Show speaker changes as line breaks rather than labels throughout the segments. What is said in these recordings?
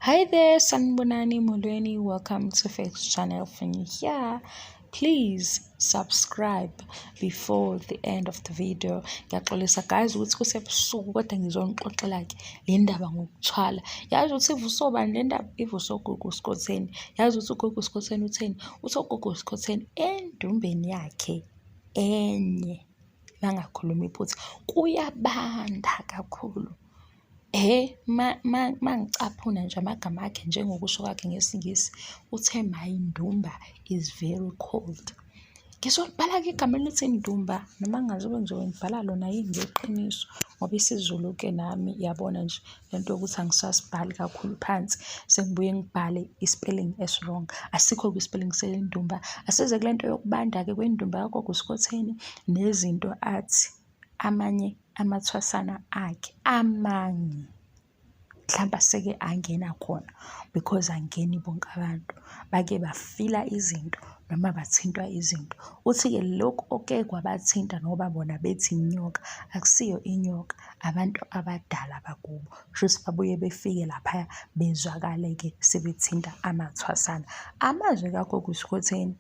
Hi there, Sanbonani Molweni. Welcome to Faith's channel. If you're here, please subscribe before the end of the video. Ngiyaxolisa guys ukuthi kusebusuku kodwa ngizonixoxela ke le ndaba ngokuthwala. Yazi ukuthi ivusobani le ndaba ivuso Gogo Skhotheni. Yazi ukuthi uGogo Skhotheni utheni? Uthi uGogo Skhotheni endumbeni yakhe enye bangakhuluma iphutha kuyabanda kakhulu. Mangicaphuna nje amagama akhe njengokusho kwakhe ngesiNgisi uthe my Dumba is very cold. Ngizolibhala-ke igama elithi Dumba noma ngingazobe ngibhala lona yini ngeqiniso ngoba isiZulu-ke nami yabona nje lento yokuthi angisasibhali kakhulu phansi sengibuye ngibhale i-spelling wrong. Asikho kwi-spelling selendumba. Asize kule nto yokubanda-ke kwendumba kaGogo Skhotheni nezinto athi amanye amathwasana akhe amanye mhlawumbe aseke angena khona because angeni bonke abantu bake bafila izinto noma bathintwa izinto. Uthi-ke lokhu oke kwabathinta ngoba bona bethi inyoka akusiyo inyoka, abantu abadala bakubo. Shuthi babuye befike laphaya bezwakale-ke sebethinta amathwasana. Amazwi kaGogo Skhotheni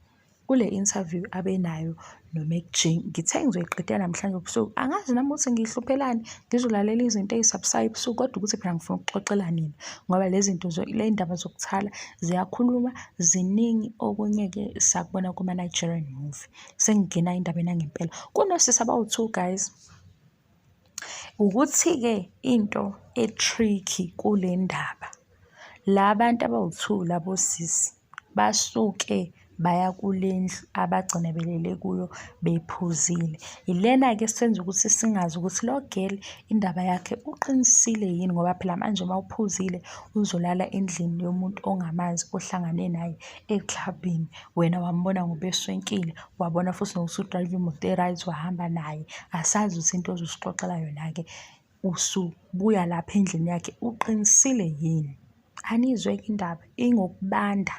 kule interview abenayo no-Mac ngithe ngizoyiqedela namhlanje ebusuku. Angazi nami ukuthi ngihluphelani ngizolalela izinto ey'sabusayo ebusuku kodwa ukuthi phela ngifuna ukuxoxela nina ngoba le ndaba zokuthwala ziyakhuluma ziningi. Okunye-ke sakubona kuma-Nigerian movie sengingena endabeni yangempela. Kunosisi abawu-2 guys. Ukuthi-ke into e-tricky kule ndaba la bantu abawu-2 labo sisi basuke baya kule ndlu abagcina belele kuyo bephuzile. Ilena-ke senza ukuthi singazi ukuthi lo girl indaba yakhe uqinisile yini ngoba phela manje uma uphuzile uzolala endlini yomuntu ongamazi ohlangane naye eclubini. Wena wambona ngoba eswenkile, wabona futhi nokuthi udrayiva imoto e-right wahamba naye. Asazi ukuthi into ozosixoxela yona-ke usubuya lapha endlini yakhe uqinisile yini. Anizwe-ke indaba ingokubanda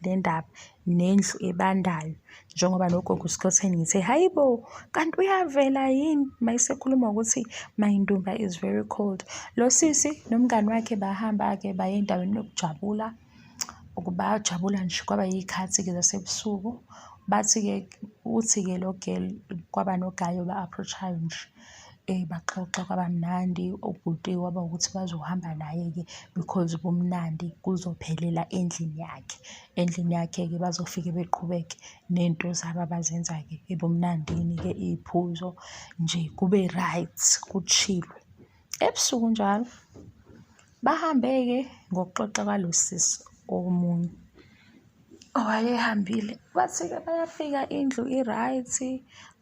le ndaba nendlu ebandayo njengoba noGogo Skhotheni ngithe hayi bo kanti uyavela yini mayisekhuluma ukuthi my Dumba is very cold. Lo sisi nomngani wakhe bahamba-ke baye endaweni yokujabula bajabula nje kwaba yikhathi-ke zasebusuku. Bathi-ke uthi-ke lo girl kwaba nogayi ba-approach-ayo nje baxoxa kwaba mnandi. Ubhuti kwaba ukuthi bazohamba naye-ke because bomnandi kuzophelela endlini yakhe. Endlini yakhe-ke bazofike beqhubeke nento zabo abazenza-ke ebumnandini-ke iy'phuzo nje kube right kuchillwe. Ebusuku njalo bahambe-ke ngokuxoxa kwalo sisi omunye owayehambile. Bathi-ke bayafika indlu i-right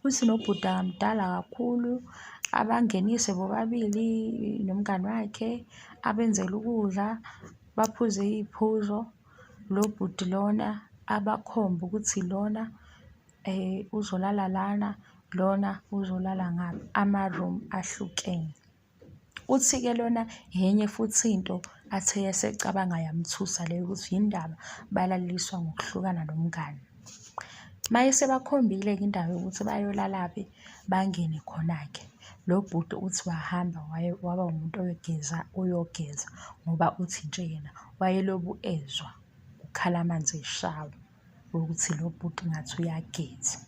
futhi nobhuti mdala kakhulu. Abangenise bobabili nomngani wakhe abenzele ukudla baphuze iy'phuzo. Lo bhuti lona abakhomba ukuthi lona uzolala lana, lona uzolala ngapha, ama-room ahlukene. Uthi-ke lona enye futhi into athe yasecabanga yamthusa leyo ukuthi yindaba balaliswa ngokuhlukana nomngani. Maye sebakhombile-ke indaba yokuthi bayolalaphi bangene khona-ke. Lo bhuti uthi wahamba waba umuntu uyogeza ngoba uthi nje yena wayelobu ezwa ukhala amanzi eshawa ukuthi lo bhuti ngathi uyageza.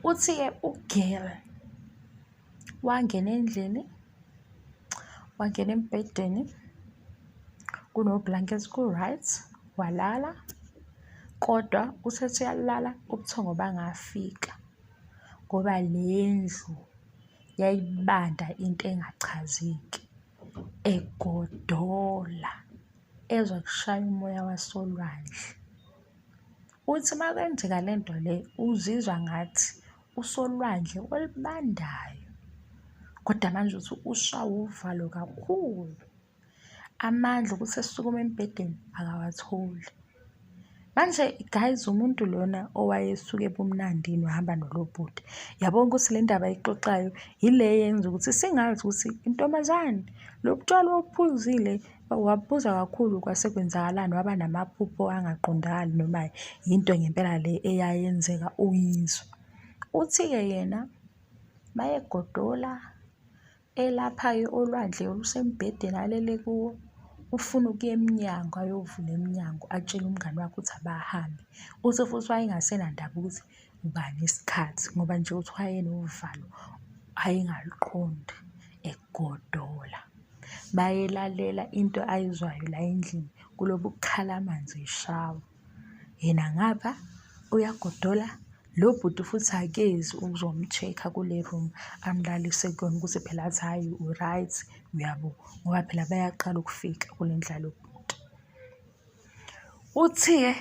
Uthi-ke ugirl wangena endlini, wangena embhedeni kuno-blanket ku-right walala kodwa usethi uyalala ubuthongo bangafika ngoba le ndlu yayibanda into engachazeki egodola ezwa kushaya umoya wasolwandle. Uthi uma kwenzeka le nto le uzizwa ngathi usolwandle olubandayo kodwa manje uthi ushawa uvalo kakhulu. Amandla ukuthi esukuma embhedeni akawatholi. Manje guys umuntu lona owayesuke ebumnandini wahamba nolo bhuti. Yabona ukuthi le ndaba ayixoxayo yile yenza ukuthi singazi ukuthi intombazane lo butshwala obuphuzile waphuza kakhulu kwasekwenzakalani waba namaphupho angaqondakali noma yinto ngempela le eyayenzeka uyizwa. Uthi-ke yena mayegodola elapha-ke olwandle olusembhedeni alele kuwo ufuna ukuya emnyango ayovula emnyango atshele umngani wakhe ukuthi abahambe. Uthi futhi wayengasenandaba ukuthi uba nesikhathi ngoba nje uthi wayenovalo ayengaliqondi ekugodola. Bayelalela into ayizwayo la endlini kulobu kukhala amanzi eshawa. Yena ngapha uyagodola, lo bhuti futhi akezi ukuzomcheck-a kule room amlalise kuyona ukuthi phela athi hhayi u-right, uyabo, ngoba phela bayaqala ukufika kule ndlala yobhuti. Uthi-ke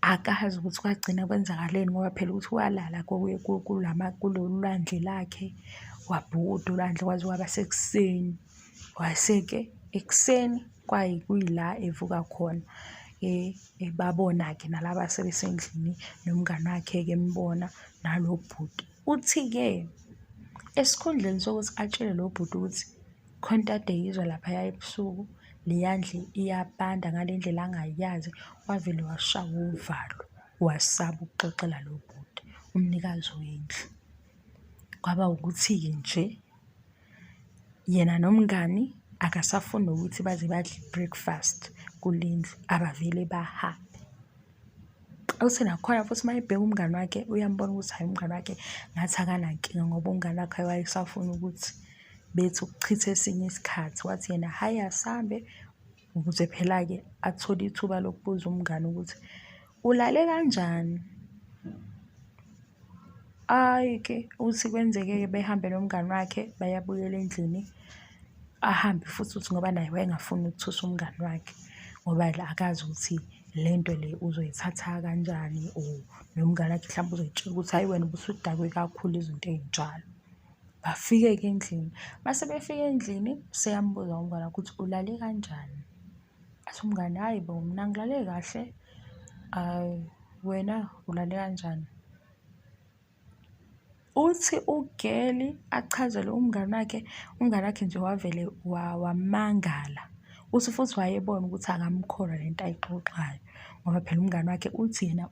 akazi ukuthi kwagcina kwenzakaleni ngoba phela uthi walala kulolu lwandle lakhe, wabhukuda ulwandle kwaze kwaba sekuseni. Wase-ke ekuseni kuyila evuka khona babona-ke nalaba sebesendlini nomngani wakhe-ke embona nalo bhuti. Uthi-ke esikhundleni sokuthi atshele lo bhuti ukuthi khona into ade eyizwa laphaya ebusuku, leya ndle iyabanda ngale ndlela angayazi, wavele washawa uvalo, wasaba ukuxoxela lo bhuti umnikazi wendlu. Kwaba ukuthi-ke nje yena nomngani akasafuni nokuthi baze badle i-breakfast kule ndlu, abavele bahambe. Uthi nakhona futhi uma ebheka umngani wakhe uyambona ukuthi hhayi umngani wakhe ngathi akanankinga ngoba umngani wakhe wayesafuna ukuthi bethi ukuchitha esinye isikhathi. Wathi yena hhayi asihambe ukuze phela-ke athole ithuba lokubuza umngani ukuthi ulale kanjani. Hhayi-ke uthi kwenzeke-ke behambe nomngani wakhe bayabuyela endlini, ahambe futhi uthi ngoba naye wayengafuni ukuthusa umngani wakhe ngoba akazi ukuthi lento le uzoyithatha kanjani or nomngani wakhe mhlawumbe uzoyitshela ukuthi hhayi wena ubusudakwe kakhulu izinto ey'njalo. Bafike-ke endlini, mase befika endlini seyambuza umngani wakhe ukuthi ulale kanjani. Athi umngani hhayi bo mina ngilale kahle, wena ulale kanjani. Uthi ugeli achazele umngani wakhe nje wavele wamangala. Uthi futhi wayebona ukuthi akamkholwa lento ayixoxayo ngoba phela umngani wakhe uthi yena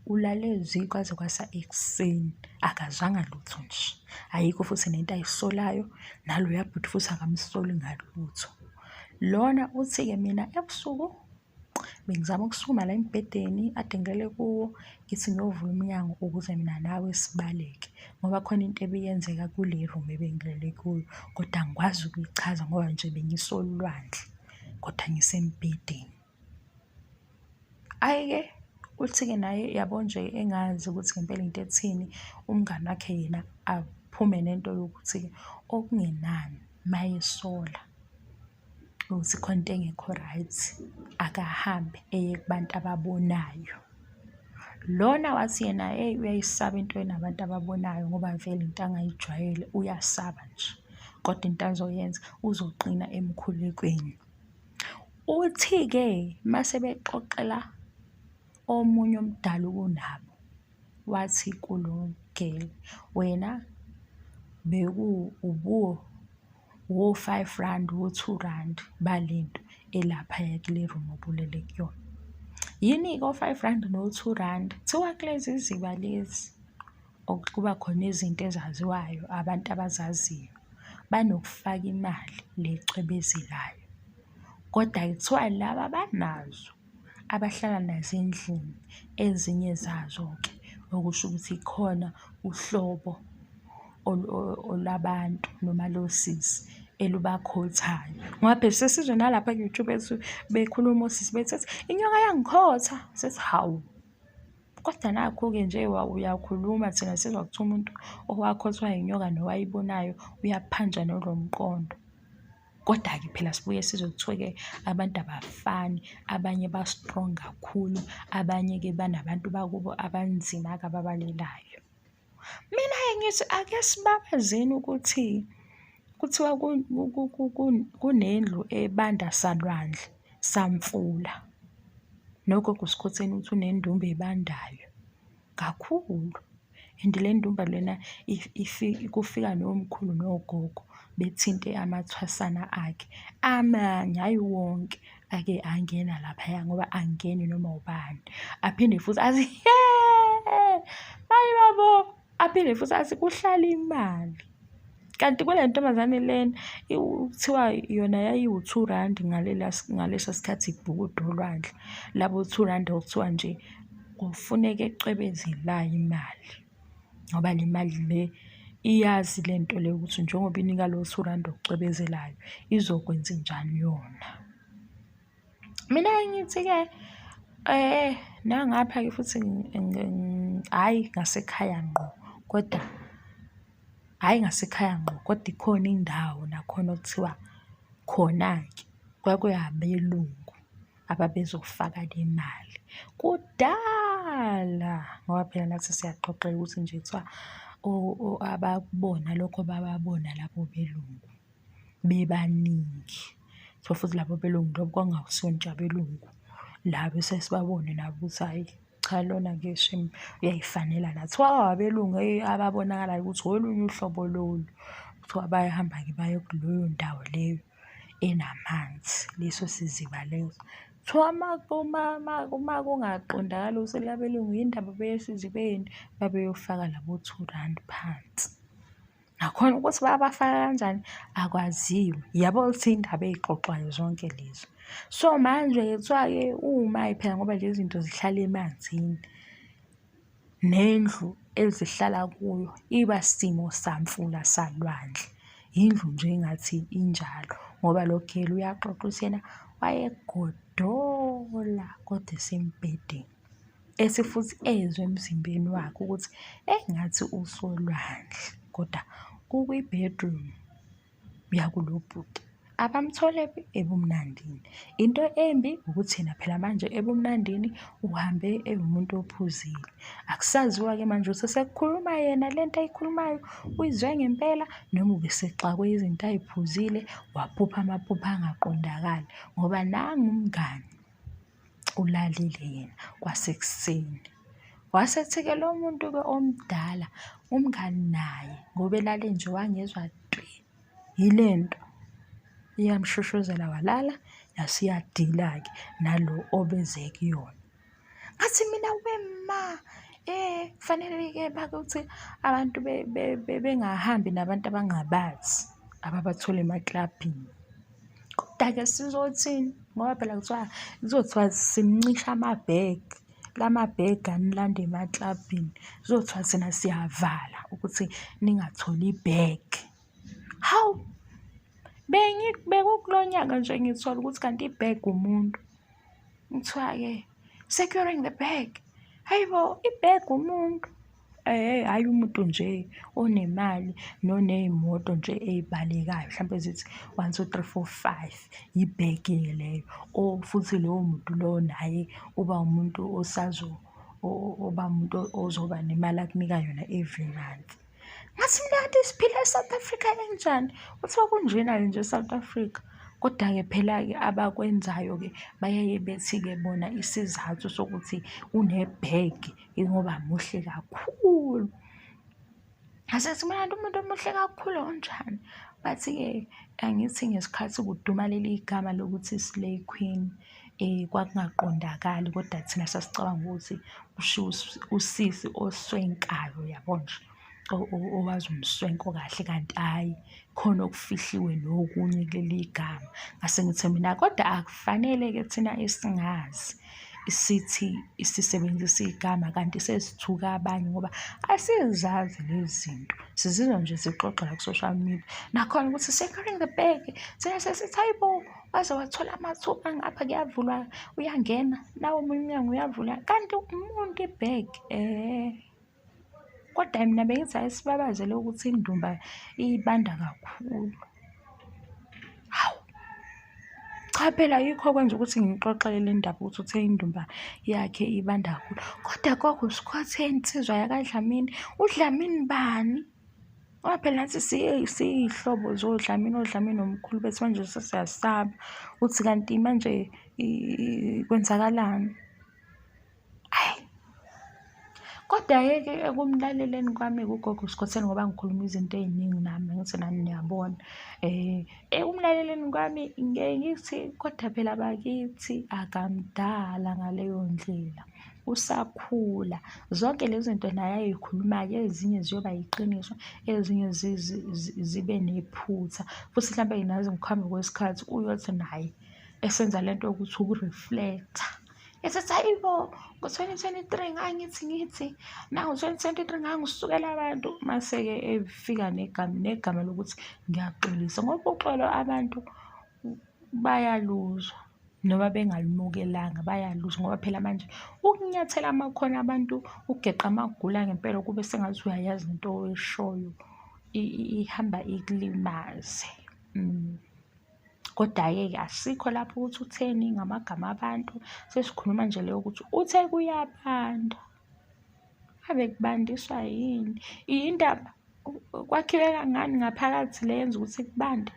ulale zwi kwaze kwasa ekuseni akazwanga lutho nje. Ayikho futhi nento ayisolayo, naloya bhuti futhi akamsoli ngalutho. Lona uthi-ke mina ebusuku bengizama ukusukuma la embhedeni ade ngilele kuwo ngithi ngiyovula umnyango ukuze mina nawe sibaleke ngoba khona into ebiyenzeka kule room ebengilele kuyo, kodwa angikwazi ukuyichaza ngoba nje bengisolwandle kodwa ngisembhedeni. Hhayi-ke uthi-ke naye yabo nje engazi ukuthi ngempela into ethini, umngani wakhe yena aphume nento yokuthi okungenani mayesola ukuthi khona into engekho right akahambe eye kubantu ababonayo. Lona wathi yena uyayisaba into enabantu ababonayo ngoba vele into angayijwayele uyasaba nje, kodwa into azoyenza uzoqina emkhulekweni. Uthi-ke mase bexoxela omunye omdala kunabo, wathi kulo geli wena wo-R5 wo-R2 balento elaphaya kule room obulele kuyona. Yini-ke o-R5 no-R2? Kuthiwa kulezi ziba lezi kuba khona izinto ezaziwayo abantu abazaziyo banokufaka imali lecwebezelayo, kodwa kuthiwa laba banazo abahlala nazo endlini ezinye zazo-ke okusho ukuthi khona uhlobo olabantu noma losisi elubakhothayo ngoba phela sesizwe nalapha ku-YouTube ethu bekhuluma osisi bethi inyoka yangikhotha, sethi hawu. Kodwa nakhu-ke nje uyakhuluma thina sizwa kuthiwa umuntu owakhothwa inyoka nowayibonayo uyaphanjwa nolowo mqondo. Kodwa-ke phela sibuye sizwe kuthiwe-ke abantu abafani, abanye ba-strong kakhulu, abanye-ke banabantu bakubo abanzima-ke ababalelayo. Mina-ke ngithi ake sibabazeni ukuthi kuthiwa kunendlu ebanda salwandle samfula. Nogogo Skhotheni uthi unendumba ebandayo kakhulu, and le ndumba lena kufika nomkhulu nogogo bethinte amathwasana akhe amanye, hhayi wonke ake angena laphaya ngoba angeni noma ubani. Aphinde futhi athi hayi babo, aphinde futhi athi kuhlala imali. Kanti kule ntombazane lena kuthiwa yona yayiwu-R2 ngaleso sikhathi ibhukuda olwandle. Labo R2 okuthiwa nje kufuneka ecwebezelayo imali, ngoba le mali le iyazi le nto le ukuthi njengoba inika lo R2 okucwebezelayo izokwenza njani yona. Mina ngithi-ke nangapha-ke futhi hhayi ngasekhaya ngqo, kodwa hhayi ngasekhaya ngqo, kodwa ikhona indawo nakhona okuthiwa khona-ke kwakuyabelungu ababezofaka le mali kudala, ngoba phela nathi siyaxoxeka ukuthi nje kuthiwa abakubona lokho bababona labo belungu bebaningi. Kuthiwa futhi labo belungu lobo kwakungasiwo nje abelungu labo esesibabone nabo ukuthi hhayi cha lona-ke shame uyayifanela nathi. Kuthiwa abelungu ababonakalayo ukuthi olunye uhlobo lolu, kuthiwa bayahamba-ke baye kuleyo ndawo leyo enamanzi, leso siziba leso. Kuthiwa uma kungaqondakali ukuthi labelungu yini ndaba beye esizibeni, babeyofaka labo R2 phansi. Nakhona ukuthi babafaka kanjani akwaziwe, yabo ukuthi iy'ndaba ey'xoxwayo zonke lezo. So manje-ke kuthiwa-ke uma phela ngoba lezi zinto zihlala emanzini, nendlu ezihlala kuyo iba simo samfula salwandle, yindlu nje engathi injalo. Ngoba lo gele uyaxoxa ukuthi yena wayegodola kodwa esembhedeni, ethi futhi ezwe emzimbeni wakhe ukuthi engathi usolwandle, kodwa ukwi-bedroom yakulo bhuti. Abamtholephi ebumnandini. Into embi ukuthi yena phela manje ebumnandini uhambe ewumuntu ophuzile. Akusaziwa-ke manje ukuthi sekukhuluma yena lento ayikhulumayo uyizwe ngempela noma ubesexakwe izinto ay'phuzile waphupha amaphupho angaqondakali, ngoba nangu umngani ulalile yena kwasekuseni. Wasethi-ke lo muntu-ke omdala umngani naye ngoba elale nje wangezwa twi yile nto, iyamshushuzela walala yase iyadila-ke nalo obeze kuyona. Ngathi mina wema kufanele-ke bakuthi abantu bengahambi nabantu abangabazi ababathola emaklabhini. Kodwa-ke sizothini ngoba phela kuzothiwa simncisha amabhegi, lamabhegi anilanda emaklabhini, kuzothiwa thina siyavala ukuthi ningatholi ibhegi. Hawu, bekukulo nyaka nje ngithola ukuthi kanti ibhegi umuntu. Kuthiwa-ke securing the bag. Hayibo, ibhegi umuntu. Hhayi umuntu nje onemali noney'moto nje ey'balekayo, mhlampe zithi 1, 2, 3, 4, 5 ibhegi-ke leyo. Futhi lowo muntu lowo naye uba umuntu oba umuntu ozoba nemali akunika yona every month. Ngathi mina kanti siphila e-South Africa enjani? Kuthiwa kunjena-ke nje e-South Africa. Kodwa-ke phela-ke abakwenzayo-ke bayaye bethi-ke bona isizathu sokuthi unebhegi ingoba muhle kakhulu. Ngasethi mina kanti umuntu omuhle kakhulu onjani? Bathi-ke angithi ngesikhathi kuduma leli gama lokuthi Slay Queen, kwakungaqondakali kodwa thina sasicabanga ukuthi kushiwo usisi oswenkayo, yabo nje, owazi umswenko kahle, kanti hhayi khona okufihliwe nokunye kuleli gama. Ngase ngithi mina kodwa akufanele-ke thina esingazi sithi sisebenzisa igama kanti sesithuka abanye ngoba asizazi lezi zinto, sizizwa nje sixoxa la ku-social media. Nakhona ukuthi securing the bag, thina sesithi hayibo waze wathola amathuba ngapha kuyavulwa uyangena, nawo omunye umnyango uyavula kanti umuntu ibhegi. Kodwa mina bengithi hhayi sibabazele ukuthi indumba ibanda kakhulu. Hawu, cha phela yikho kwenza ukuthi ngixoxele le ndaba ukuthi uthe indumba yakhe ibanda kakhulu. Kodwa Gogo Skhotheni, insizwa yakaDlamini, uDlamini bani? Ngoba phela nathi siyiy'hlobo zoDlamini, oDlamini omkhulu bethu manje sesiyasaba uthi kanti manje kwenzakalani? Hhayi, kodwa-ke ekumlaleleni kwami kuGogo Skhotheni ngoba ngikhuluma izinto ey'ningi nami ngithi nani niyabona. Ekumlaleleni kwami ngeke ngithi kodwa phela bakithi akamdala ngaleyo ndlela. usakhula. Zonke lezi zinto naye ayey'khulumayo ezinye ziyoba yiqiniso, ezinye zibe nephutha. Futhi mhlampe nazo ngokuhamba kwesikhathi uyothi naye esenza lento yokuthi uku-reflect-a. Esethi hayi bo, ngo-2023 ngangithi nango-2023 ngangisukela abantu. Mase-ke efika negama lokuthi ngiyaxolisa, ngoba uxolo abantu bayaluzwa noma bengalimukelanga bayaluzwa, ngoba phela manje ukunyathela amakhono abantu, ugeqa amagula ngempela kube sengathi uyayazi into oyishoyo ihamba ikulimaze. Kodwa-ke asikho lapho ukuthi utheni ngamagama abantu, sesikhuluma nje leyo ukuthi uthe kuyabanda. Ngabe kubandiswa yini? Yindaba kwakhiwe kangani ngaphakathi le yenza ukuthi kubande?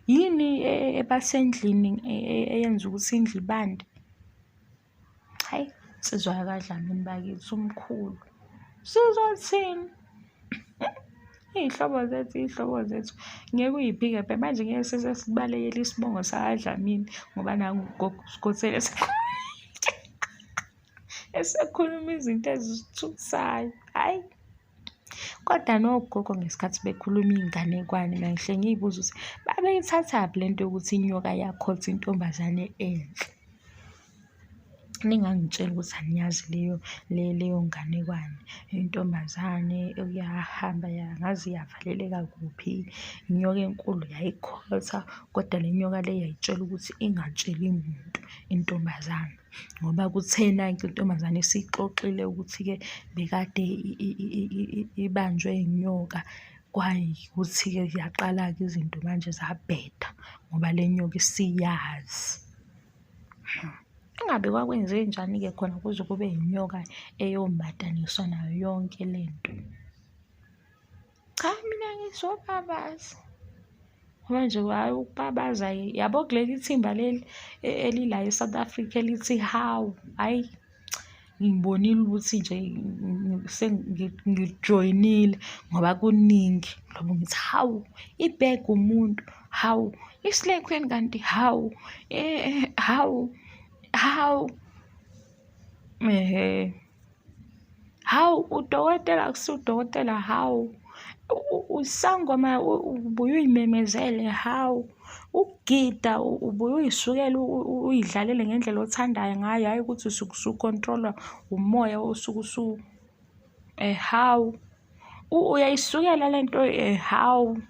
Yini ebasendlini eyenza ukuthi indlu ibande? Hayi, nsizwa kaDlamini bakithi umkhulu, sizothini? Iy'hlobo zethu ngeke uy'phike phela manje, ngeke sesibalekela isibongo sakaDlamini ngoba nangu ugogo uSkhotheni esekhuluma izinto ezisithusayo. Hhayi, kodwa nogogo ngesikhathi bekhuluma iy'nganekwane mangihle ngiy'buze ukuthi babeyithathaphi lento yokuthi inyoka yakhotha intombazane enhle. Ningangitshela ukuthi aniyazi leyo nganekwane. Intombazane yahamba yangaze yavaleleka kuphi, inyoka enkulu yayikhotha, kodwa le nyoka le yayitshela ukuthi ingatsheli muntu intombazane. Ngoba kuthena-ke intombazane isixoxile ukuthi-ke bekade ibanjwe inyoka, kwayikuthi-ke yaqala-ke izinto manje zabheda ngoba le nyoka isiyazi. Ingabe kwakwenzenjani-ke khona kuze kube inyoka eyomadaniswa nayo yonke le nto? Cha, mina ngithi obabazi. Manje hhayi ukubabaza, yabo kuleli thimba leli elila e-South Africa elithi hawu, hhayi ngibonile ukuthi nje ngilijoyinile ngoba kuningi ngoba ngithi hawu, ibhege umuntu, hawu isilekhweni, kanti hawu hawu hawu udokotela akusiwo udokotela, hawu usangoma ubuye uy'memezele, hawu ukugida ubuye uy'sukele uy'dlalele ngendlela othandayo ngayo, hhayi ukuthi usuke usu-control-wa umoya osuke hawu uyayisukela le nto, hawu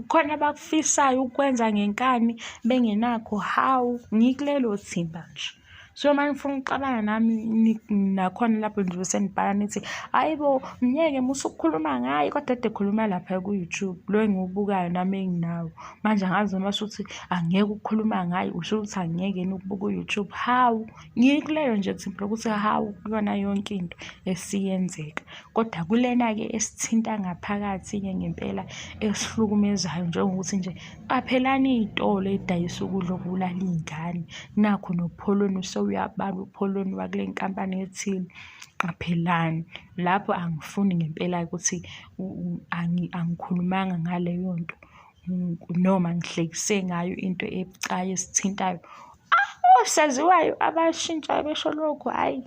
khona abakufisayo ukwenza ngenkani bengenakho, hawu ngikulelo thimba nje. So manje ngifuna ukuxabana nami nakhona lapho nje senibhala nithi hhayi bo, mnyeke musukhuluma ngayo, kodwa ade khuluma lapha ku-YouTube lo engiwubukayo nami enginawo. Manje angazi noma suthi angeke ukukhuluma ngayo, usho ukuthi angeke yini ukubuka u-YouTube. Hawu ngikuleyo nje thimba lokuthi hawu kuyona yonke into esiyenzeka, kodwa kulena-ke esithinta ngaphakathi-ke ngempela esihlukumezayo, njengokuthi nje qaphelani iy'tolo ey'dayisa ukudla okubulala iy'ngane. Nakho nopholoni uyabala upholoni wakule nkampani ethile, qaphelani lapho. Angifuni ngempela ukuthi angikhulumanga ngaleyo nto noma ngihlekise ngayo into ebucayi esithintayo. Osaziwayo abashintshayo besho lokhu, hhayi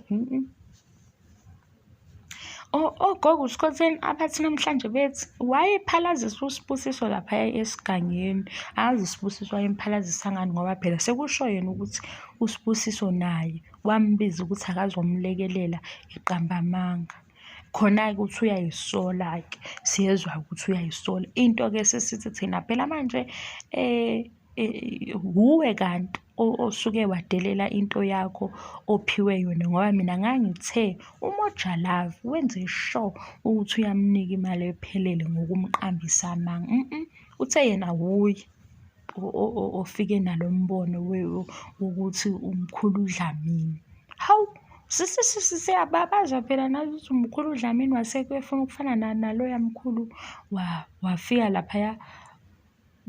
ogogo uSkhotheni abathi namhlanje bethi wayephalazisa uSibusiso laphaya esigangeni. Angazi uSibusiso wayemphalazisa ngani ngoba phela sekusho yena ukuthi uSibusiso naye wambiza ukuthi akazomlekelela iqambamanga. Khona-ke ukuthi uyayisola-ke, siyezwa ukuthi uyayisola into-ke sesithi thina phela manje wuwe kanti osuke wadelela into yakho ophiwe yona, ngoba mina ngangithe uMojalavu wenze sure ukuthi uyamnika imali ephelele ngokumqambisa amanga. Uthe yena wuye ofike nalo mbono wokuthi umkhulu uDlamini. Hawu siyababaza phela nathi ukuthi umkhulu uDlamini wasekuyofuna ukufana naloya mkhulu wafika laphaya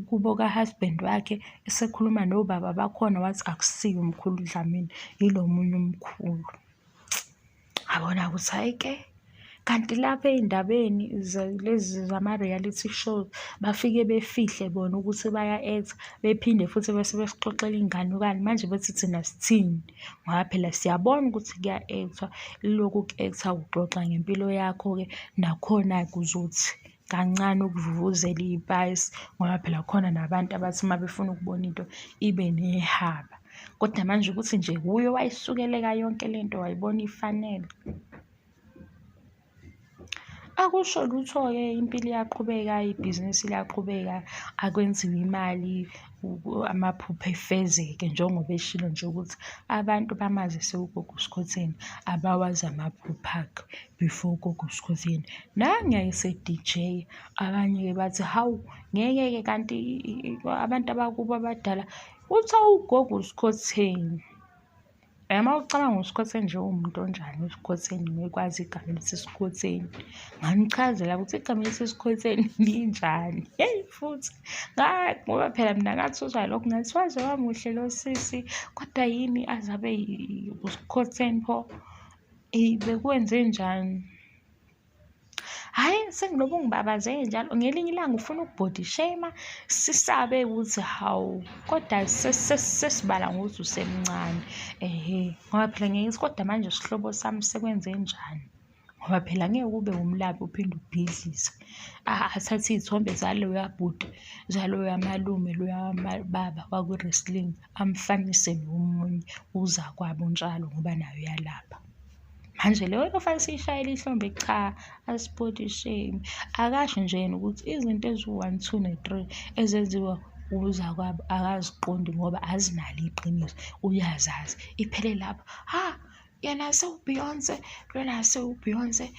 kubo ka-husband wakhe esekhuluma nobaba bakhona, wathi akusiyo umkhulu uDlamini, yilo munye umkhulu. Ngabona ukuthi hhayi ke Kanti lapha ey'ndabeni lezi zama-reality shows bafike befihle bona ukuthi baya-act-a, bephinde futhi bese besixoxela iy'nganekwane. Manje bethi thina sithini ngoba phela siyabona ukuthi kuya-act-wa. Lokhu ku-act-a kuxoxa ngempilo yakho-ke nakhona-ke uzothi kancane ukuvuvuzela ipayisi ngoba phela khona nabantu abathi uma befuna ukubona into ibe nehaba. Kodwa manje ukuthi nje kuye wayisukeleka yonke lento wayibona ifanele. Akusho lutho-ke, impilo iyaqhubeka, ibhizinisi liyaqhubeka, akwenziwa imali, amaphupho efezeke njengoba eshilo nje ukuthi abantu bamazise uGogo Skhotheni abawazi amaphupho akhe before uGogo Skhotheni. Nangaye se-DJ, abanye-ke bathi, hawu, ngeke-ke kanti abantu abakubo abadala uthi uGogo Skhotheni. Uma ucabanga uSkhotheni nje uwumuntu onjani uSkhotheni ngekwazi igama elithi Skhotheni. Nganichazela ukuthi igama elithi Skhotheni linjani. Hheyi futhi ngoba phela mina ngathuswa lokho ngathi waze wamuhle lo sisi, kodwa yini azabe uSkhotheni pho? Bekwenze njani? Hhayi, sengilobe ungibabazele njalo. Ngelinye ilanga ufuna ukubody shame, sisabe ukuthi hawu, kodwa sesibala ngokuthi usemncane. Ngoba phela ngeke ngithi kodwa manje isihlobo sami sekwenze njani? Ngoba phela ngeke ube umlabi uphinde ubhidlise. Athathe iy'thombe zaloya bhuti, zaloya malume, loya baba wakwi-wrestling amfanise nomunye uzakwabo njalo ngoba nayo uyalapha. Manje leyo nto fanele siyishayele ihlombe, cha, asibody shame. Akasho nje yena ukuthi izinto eziwu-1, 2 ne-3 ezenziwa uzakwabo akaziqondi ngoba azinalo iqiniso, uyazazi. Iphele lapho, yena sewu-Beyonce, lona sewu-Beyonce,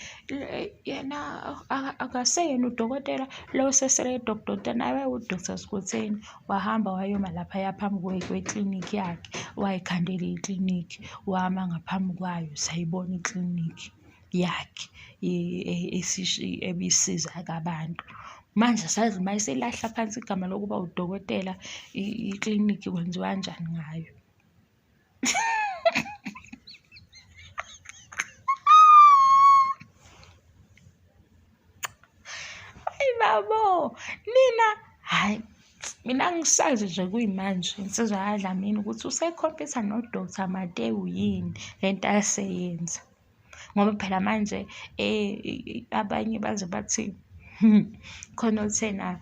yena akaseyena udokotela, lo sesele Dr. naye u-Dr. Skhotheni. Wahamba wayoma laphaya phambi kweklinikhi yakhe, wayikhandela iklinikhi, wama ngaphambi kwayo, sayibona iklinikhi yakhe ebisiza-ke abantu. Manje asazi uma eselahla phansi igama lokuba udokotela, iklinikhi kwenziwa kanjani ngayo. Babo, nina, hhayi, mina angisazi nje kuyimanje insizwa kaDlamini ukuthi usekhompitha no-Dr. Mateo yini lento aseyenza. Ngoba phela manje abanye baze bathi khona othena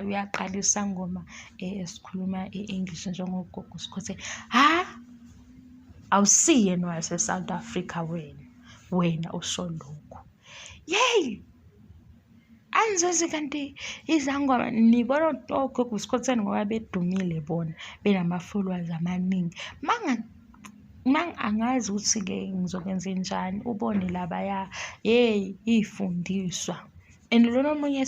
uyaqala isangoma esikhuluma i-English njengoGogo Skhotheni. Awusiyena wase-South Africa wena usho lokhu. Yeyi, angizazi kanti izangoma nibona oGogo Skhotheni ngoba bedumile bona, benama-followers amaningi. Angazi ukuthi-ke ngizokwenze njani, ubone labaya, yeyi, iy'fundiswa. And lona omunye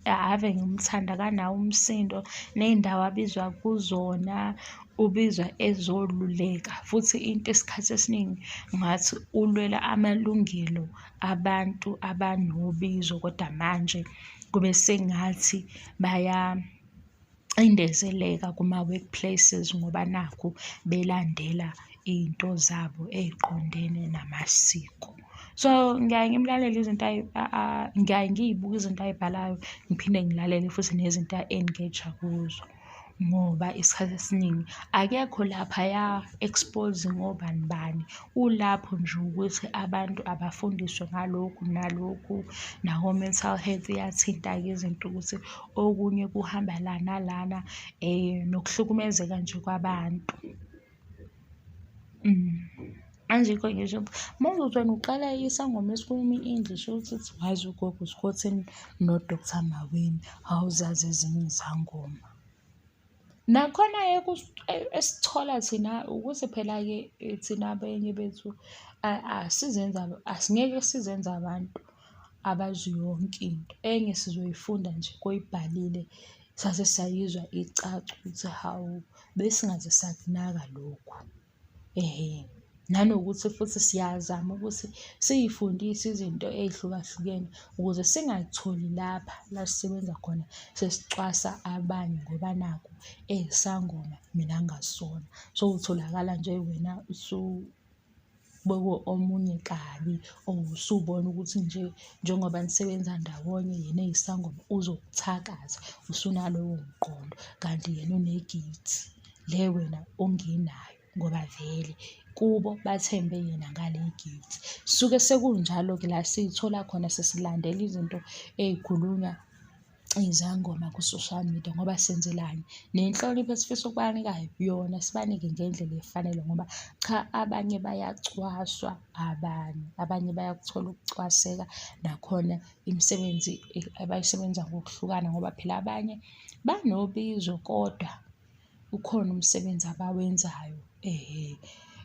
ave ngimthanda, kanawo umsindo, ney'ndawo abizwa kuzona, ubizwa ezoluleka. Futhi into isikhathi esiningi ngathi ulwela amalungelo abantu abanobizo, kodwa manje kube sengathi bayacindezeleka kuma-workplaces ngoba nakhu belandela iy'nto zabo ey'qondene namasiko. So ngiyaye ngimlalele izinto ngiyaye ngiy'buke izinto ay'bhalayo, ngiphinde ngilalele futhi nezinto a-engage kuzo ngoba isikhathi esiningi akekho laphaya expose ngobani bani. Ulapho nje ukuthi abantu abafundiswe ngalokhu nalokhu, nawo-mental health iyathinta-ke izinto ukuthi okunye kuhamba lana lana, nokuhlukumezeka nje kwabantu. Manje-ke ngisho uma uzothi wena uqala isangoma esikhuluma i-English ukuthi wazi uGogo Skhotheni no-Dr. Maweni, awuzazi ezinye izangoma. Nakhona-ke esithola thina ukuthi phela-ke thina abanye bethu asingeke sizenze abantu abazi yonke into. Enye sizoyifunda nje koyibhalile sase sayizwa icace ukuthi hawu, besingaze sakunaka lokhu. Nanokuthi futhi siyazama ukuthi siy'fundise izinto ey'hlukahlukene ukuze singay'tholi lapha la sisebenza khona sesicwasa abanye ngoba nakhu ey'sangoma mina ngingasona. So utholakala nje wena beke omunye kabi, usubona ukuthi nje njengoba nisebenza ndawonye yena eyisangoma uzokuthakaza, usunalowo mqondo, kanti yena une-gift le wena ongenayo ngoba vele kubo bathembe yena ngale gift. Suke sekunjalo-ke la siy'thola khona sesilandela izinto ey'khulunywa izangoma ku-social media ngoba senzelani? Nenhlonipho esifisa ukubanika yona sibanike ngendlela efanele ngoba cha, abanye bayacwaswa, abanye bayakuthola ukucwaseka. Nakhona imisebenzi abayisebenza ngokuhlukana ngoba phela abanye banobizo kodwa ukhona umsebenzi abawenzayo.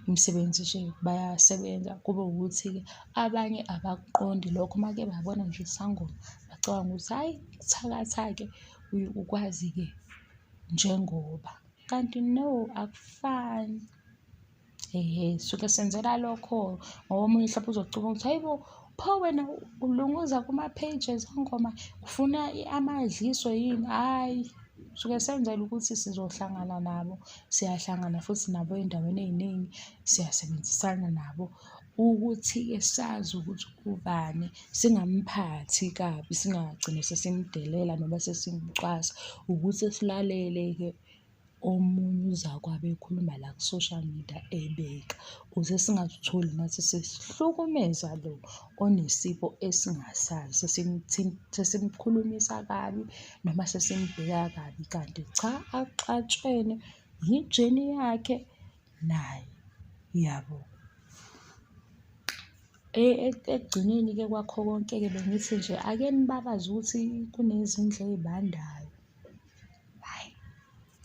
Imisebenzi nje bayasebenza kube wukuthi-ke abanye abakuqondi lokho. Uma-ke babona nje isangoma bacabanga ukuthi hhayi kuthakatha-ke ukwazi-ke njengoba, kanti no, akufani. Suke senzela lokho ngoba omunye mhlampe uzocabanga ukuthi hhayi bo, pho wena ulunguza kuma-page ezangoma ufuna amadliso yini? Hhayi, suke senzela ukuthi sizohlangana nabo, siyahlangana futhi nabo ey'ndaweni ey'ningi, siyasebenzisana nabo ukuthi-ke sazi ukuthi ubani, singamphathi kabi, singagcini sesimdelela noma sesimcwasa, ukuthi silalele-ke omunye uzakwabo ekhuluma la ku-social media ebeka ukuze singazitholi nathi sesihlukumeza lo onesipho esingasazi, sesimkhulumisa kabi noma sesimbheka kabi, kanti cha, axatshene yijeni yakhe naye, yabo. Ekugcineni-ke kwakho konke-ke bengithi nje ake nibabaze ukuthi kunezindlu ey'bandayo. Hhayi,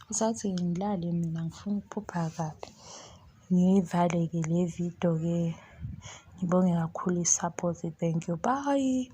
ngisathi ngilale mina angifuni ukuphupha kabi. Ngiyivale-ke le video-ke. Ngibonge kakhulu i-support. Thank you, bye.